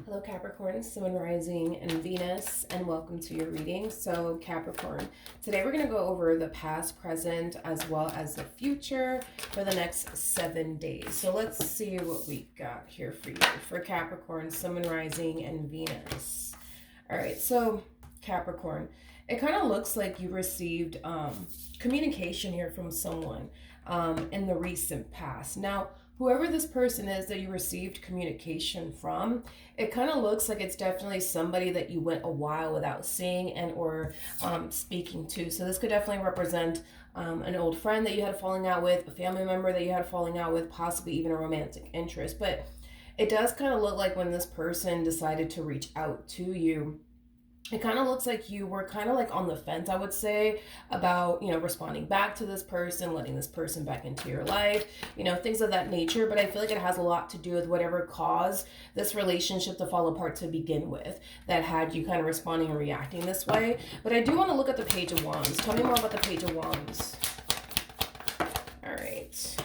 Hello Capricorn, Sun rising and Venus, and welcome to your reading. So Capricorn, today we're going to go over the past, present, as well as the future for the next 7 days. So let's see what we got here for you for Capricorn, Sun rising and Venus. All right, so Capricorn, it kind of looks like you received communication here from someone in the recent past. Now, whoever this person is that you received communication from, it kind of looks like it's definitely somebody that you went a while without seeing and or speaking to. So this could definitely represent an old friend that you had a falling out with, a family member that you had a falling out with, possibly even a romantic interest. But it does kind of look like when this person decided to reach out to you, it kind of looks like you were kind of like on the fence, I would say, about, responding back to this person, letting this person back into your life, things of that nature. But I feel like it has a lot to do with whatever caused this relationship to fall apart to begin with, that had you kind of responding and reacting this way. But I do want to look at the Page of Wands. Tell me more about the Page of Wands. All right.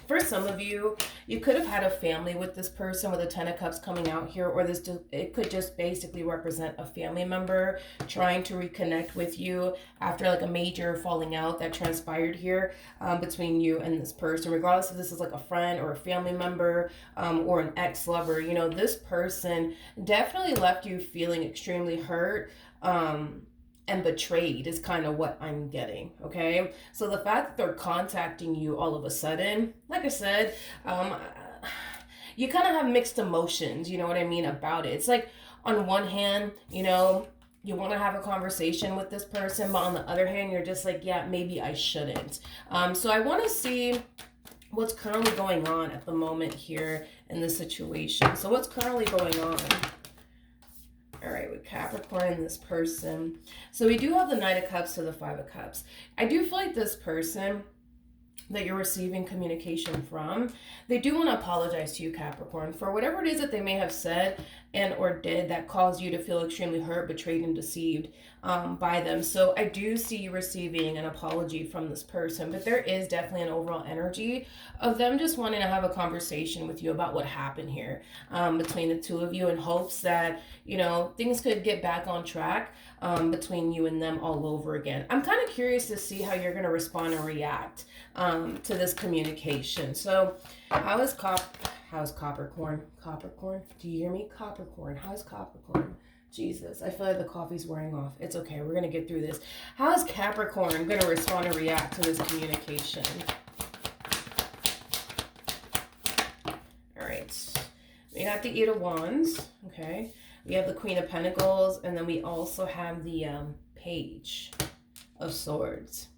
For some of you, you could have had a family with this person with a Ten of Cups coming out here, or it could just basically represent a family member trying to reconnect with you after like a major falling out that transpired here between you and this person, regardless if this is like a friend or a family member or an ex-lover. This person definitely left you feeling extremely hurt and betrayed is kind of what I'm getting, okay? So the fact that they're contacting you all of a sudden, like I said, you kind of have mixed emotions, you know what I mean, about it. It's like, on one hand, you want to have a conversation with this person, but on the other hand, you're just like, yeah, maybe I shouldn't. So I want to see what's currently going on at the moment here in this situation. So what's currently going on? All right, with Capricorn and this person. So we do have the Knight of Cups to the Five of Cups. I do feel like this person that you're receiving communication from, they do want to apologize to you, Capricorn, for whatever it is that they may have said and or did that caused you to feel extremely hurt, betrayed, and deceived by them. So I do see you receiving an apology from this person, but there is definitely an overall energy of them just wanting to have a conversation with you about what happened here between the two of you, in hopes that, things could get back on track between you and them all over again. I'm kind of curious to see how you're going to respond and react to this communication. So how's Capricorn? Capricorn? Do you hear me? Capricorn. How's Capricorn? Jesus, I feel like the coffee's wearing off. It's okay. We're going to get through this. How is Capricorn going to respond and react to this communication? All right. We got the Eight of Wands. Okay. We have the Queen of Pentacles. And then we also have the Page of Swords.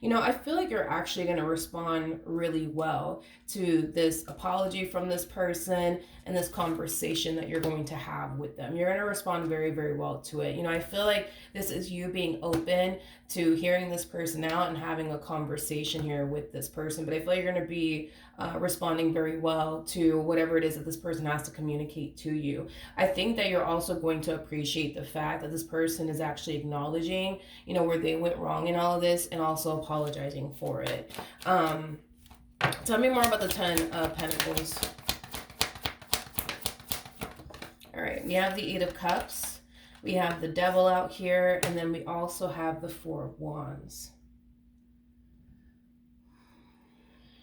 I feel like you're actually going to respond really well to this apology from this person and this conversation that you're going to have with them. You're going to respond very, very well to it. I feel like this is you being open to hearing this person out and having a conversation here with this person. But I feel like you're going to be responding very well to whatever it is that this person has to communicate to you. I think that you're also going to appreciate the fact that this person is actually acknowledging, where they went wrong in all of this, and also apologizing for it. Tell me more about the Ten of Pentacles. All right, we have the Eight of Cups. We have the Devil out here, and then we also have the Four of Wands.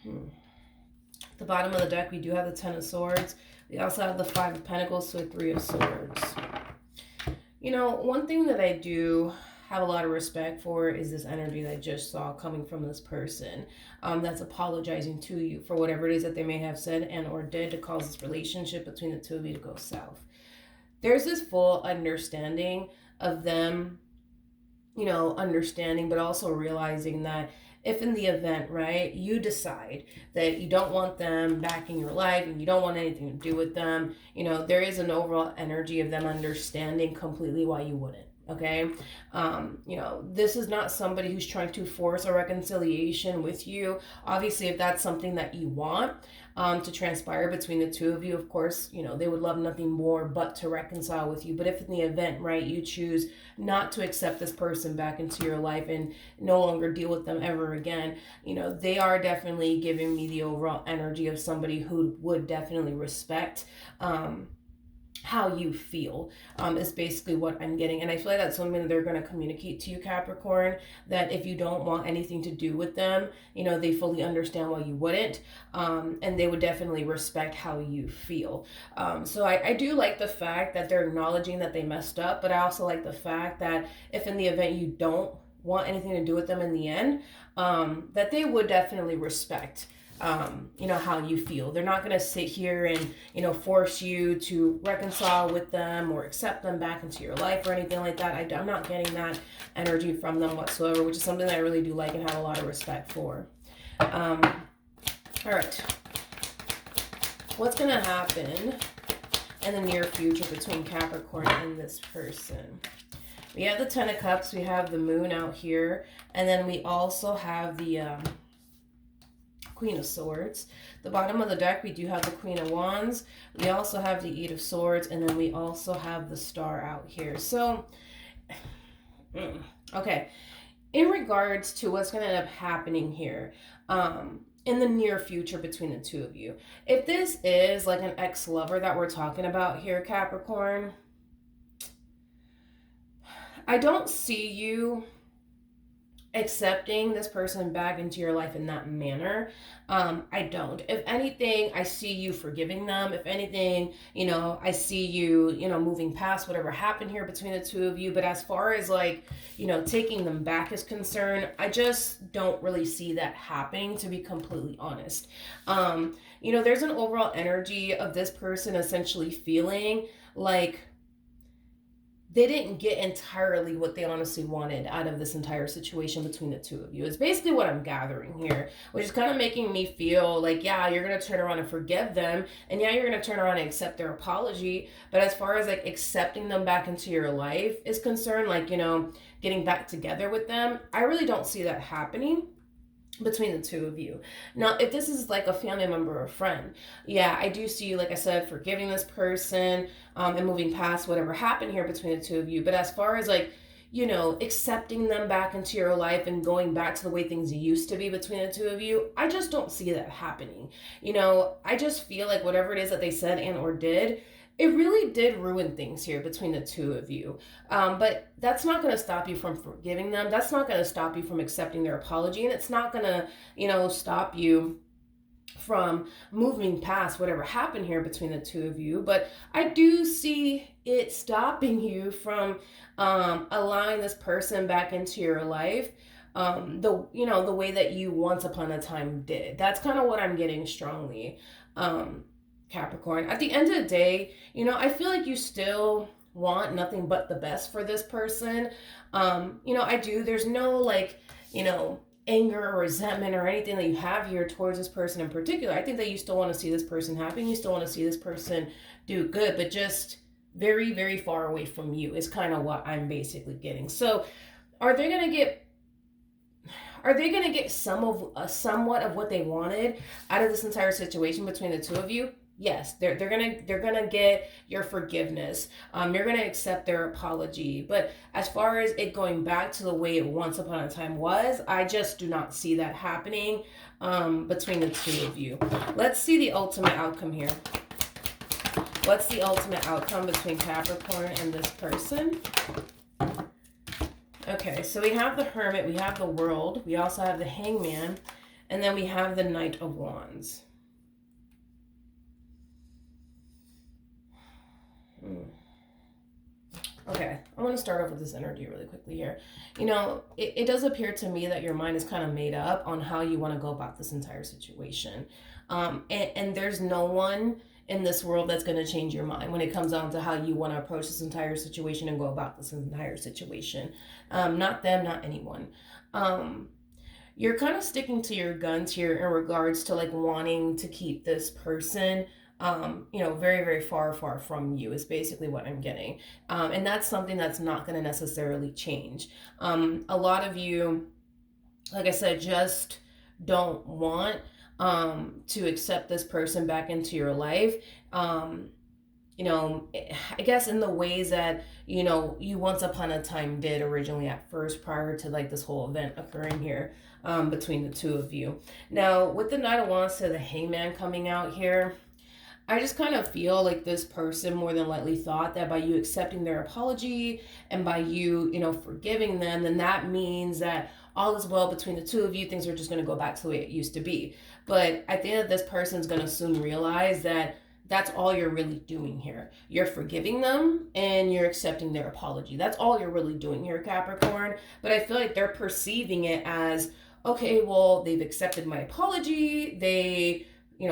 At the bottom of the deck, we do have the Ten of Swords. We also have the Five of Pentacles, so Three of Swords. One thing that I do have a lot of respect for is this energy that I just saw coming from this person that's apologizing to you for whatever it is that they may have said and or did to cause this relationship between the two of you to go south. There's this full understanding of them, understanding, but also realizing that if in the event, right, you decide that you don't want them back in your life and you don't want anything to do with them, there is an overall energy of them understanding completely why you wouldn't. Okay. This is not somebody who's trying to force a reconciliation with you. Obviously, if that's something that you want to transpire between the two of you, of course, they would love nothing more but to reconcile with you. But if in the event, right, you choose not to accept this person back into your life and no longer deal with them ever again, they are definitely giving me the overall energy of somebody who would definitely respect how you feel, is basically what I'm getting. And I feel like that's something that they're going to communicate to you, Capricorn, that if you don't want anything to do with them, you know, they fully understand why you wouldn't, and they would definitely respect how you feel. So I do like the fact that they're acknowledging that they messed up, but I also like the fact that if in the event you don't want anything to do with them in the end, that they would definitely respect, you know, how you feel. They're not going to sit here and, you know, force you to reconcile with them or accept them back into your life or anything like that. I'm not getting that energy from them whatsoever, which is something that I really do like and have a lot of respect for. All right. What's going to happen in the near future between Capricorn and this person? We have the Ten of Cups. We have the Moon out here. And then we also have the Queen of Swords. The bottom of the deck, we do have the Queen of Wands. We also have the Eight of Swords, and then we also have the Star out here. So, okay. In regards to what's going to end up happening here, in the near future between the two of you, if this is like an ex-lover that we're talking about here, Capricorn, I don't see you accepting this person back into your life in that manner. I don't. If anything, I see you forgiving them. If anything, you know, I see you, you know, moving past whatever happened here between the two of you. But as far as like, you know, taking them back is concerned, I just don't really see that happening, to be completely honest. You know, there's an overall energy of this person essentially feeling like they didn't get entirely what they honestly wanted out of this entire situation between the two of you. It's basically what I'm gathering here, which is kind of making me feel like, yeah, you're going to turn around and forgive them. And yeah, you're going to turn around and accept their apology. But as far as like accepting them back into your life is concerned, like, you know, getting back together with them, I really don't see that happening between the two of you. Now, if this is like a family member or friend, yeah, I do see you, like I said, forgiving this person, and moving past whatever happened here between the two of you. But as far as like, you know, accepting them back into your life and going back to the way things used to be between the two of you, I just don't see that happening. You know, I just feel like whatever it is that they said and or did, it really did ruin things here between the two of you. But that's not going to stop you from forgiving them. That's not going to stop you from accepting their apology. And it's not going to, you know, stop you from moving past whatever happened here between the two of you. But I do see it stopping you from allowing this person back into your life, the way that you once upon a time did. That's kind of what I'm getting strongly. Capricorn, at the end of the day, you know, I feel like you still want nothing but the best for this person. You know, I do. There's no like, you know, anger or resentment or anything that you have here towards this person in particular. I think that you still want to see this person happy. You still want to see this person do good, but just very, very far away from you is kind of what I'm basically getting. So are they going to get somewhat of what they wanted out of this entire situation between the two of you? Yes, they're gonna get your forgiveness. You're gonna accept their apology. But as far as it going back to the way it once upon a time was, I just do not see that happening between the two of you. Let's see the ultimate outcome here. What's the ultimate outcome between Capricorn and this person? Okay, so we have the Hermit, we have the World, we also have the Hangman, and then we have the Knight of Wands. Okay, I want to start off with this energy really quickly here. You know, it does appear to me that your mind is kind of made up on how you want to go about this entire situation. And there's no one in this world that's going to change your mind when it comes down to how you want to approach this entire situation and go about this entire situation. Not them, not anyone. You're kind of sticking to your guns here in regards to like wanting to keep this person very, very far, far from you is basically what I'm getting. And that's something that's not going to necessarily change. A lot of you, like I said, just don't want to accept this person back into your life. I guess in the ways that, you know, you once upon a time did originally at first prior to like this whole event occurring here between the two of you. Now, with the Knight of Wands to the Hangman coming out here, I just kind of feel like this person more than likely thought that by you accepting their apology and by you, forgiving them, then that means that all is well between the two of you. Things are just going to go back to the way it used to be. But I think that this person's going to soon realize that that's all you're really doing here. You're forgiving them and you're accepting their apology. That's all you're really doing here, Capricorn. But I feel like they're perceiving it as, okay, well, they've accepted my apology. They,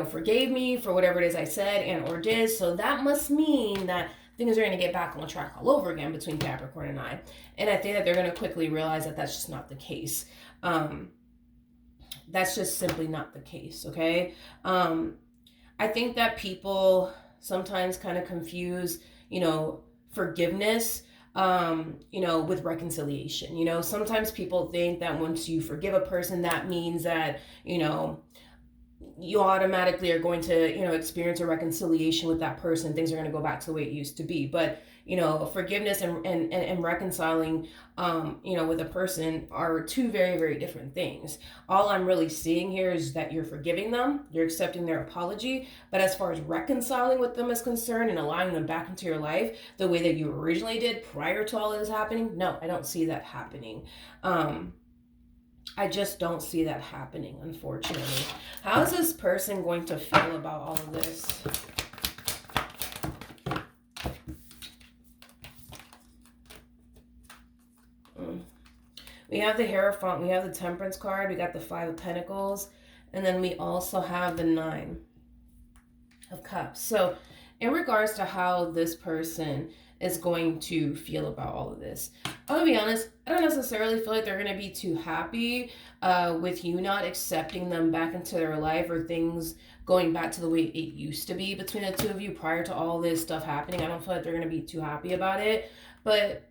forgave me for whatever it is I said and or did. So that must mean that things are going to get back on track all over again between Capricorn and I. And I think that they're going to quickly realize that that's just not the case. That's just simply not the case, okay? I think that people sometimes kind of confuse, forgiveness, with reconciliation. Sometimes people think that once you forgive a person, that means that, you automatically are going to, experience a reconciliation with that person. Things are going to go back to the way it used to be. But, forgiveness and reconciling, with a person are two very, very different things. All I'm really seeing here is that you're forgiving them, you're accepting their apology. But as far as reconciling with them is concerned and allowing them back into your life the way that you originally did prior to all of this happening, no, I don't see that happening. I just don't see that happening, unfortunately. How is this person going to feel about all of this? We have the Hierophant, we have the Temperance card, we got the Five of Pentacles, and then we also have the Nine of Cups. So in regards to how this person is going to feel about all of this, I'll be honest, I don't necessarily feel like they're going to be too happy with you not accepting them back into their life or things going back to the way it used to be between the two of you prior to all this stuff happening. I don't feel like they're going to be too happy about it. But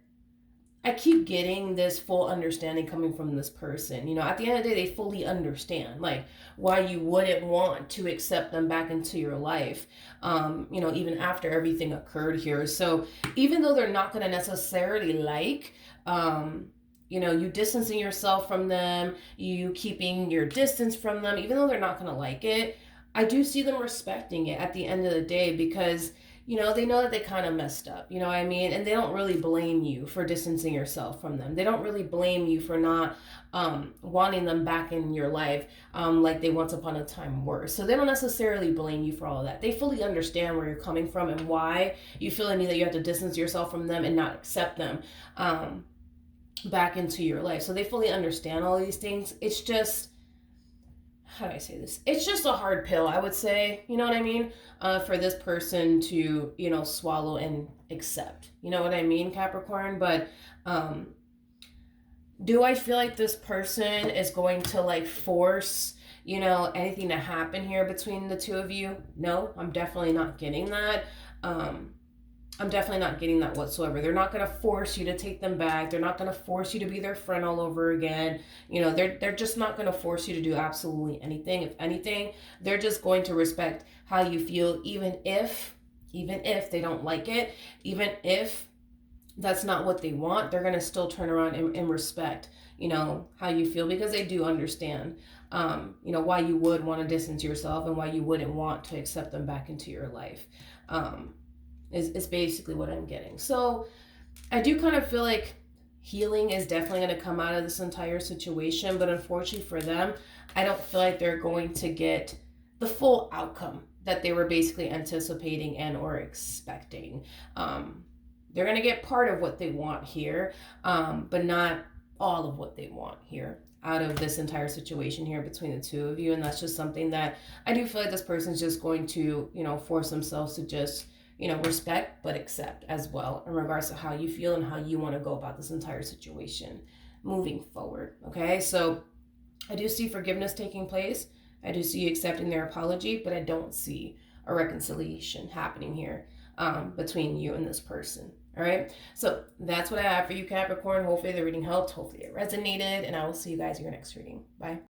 I keep getting this full understanding coming from this person. At the end of the day, they fully understand, like, why you wouldn't want to accept them back into your life, even after everything occurred here. So even though they're not going to necessarily like, you distancing yourself from them, you keeping your distance from them, even though they're not going to like it, I do see them respecting it at the end of the day because they know that they kind of messed up, you know what I mean? And they don't really blame you for distancing yourself from them. They don't really blame you for not wanting them back in your life like they once upon a time were. So they don't necessarily blame you for all of that. They fully understand where you're coming from and why you feel the need that you have to distance yourself from them and not accept them back into your life. So they fully understand all these things. It's just, how do I say this? It's just a hard pill, I would say, you know what I mean? For this person to, swallow and accept. You know what I mean, Capricorn? But do I feel like this person is going to force, anything to happen here between the two of you? No, I'm definitely not getting that. I'm definitely not getting that whatsoever. They're not going to force you to take them back. They're not going to force you to be their friend all over again. They're just not going to force you to do absolutely anything. If anything, they're just going to respect how you feel, even if they don't like it, even if that's not what they want, they're going to still turn around and respect, how you feel, because they do understand, why you would want to distance yourself and why you wouldn't want to accept them back into your life. Is basically what I'm getting. So I do kind of feel like healing is definitely going to come out of this entire situation, but unfortunately for them, I don't feel like they're going to get the full outcome that they were basically anticipating and or expecting. They're going to get part of what they want here, but not all of what they want here out of this entire situation here between the two of you. And that's just something that I do feel like this person's just going to, force themselves to just, respect but accept as well in regards to how you feel and how you want to go about this entire situation moving forward. Okay, so I do see forgiveness taking place. I do see you accepting their apology, but I don't see a reconciliation happening here between you and this person. All right, so that's what I have for you, Capricorn. Hopefully the reading helped. Hopefully it resonated, and I will see you guys in your next reading. Bye.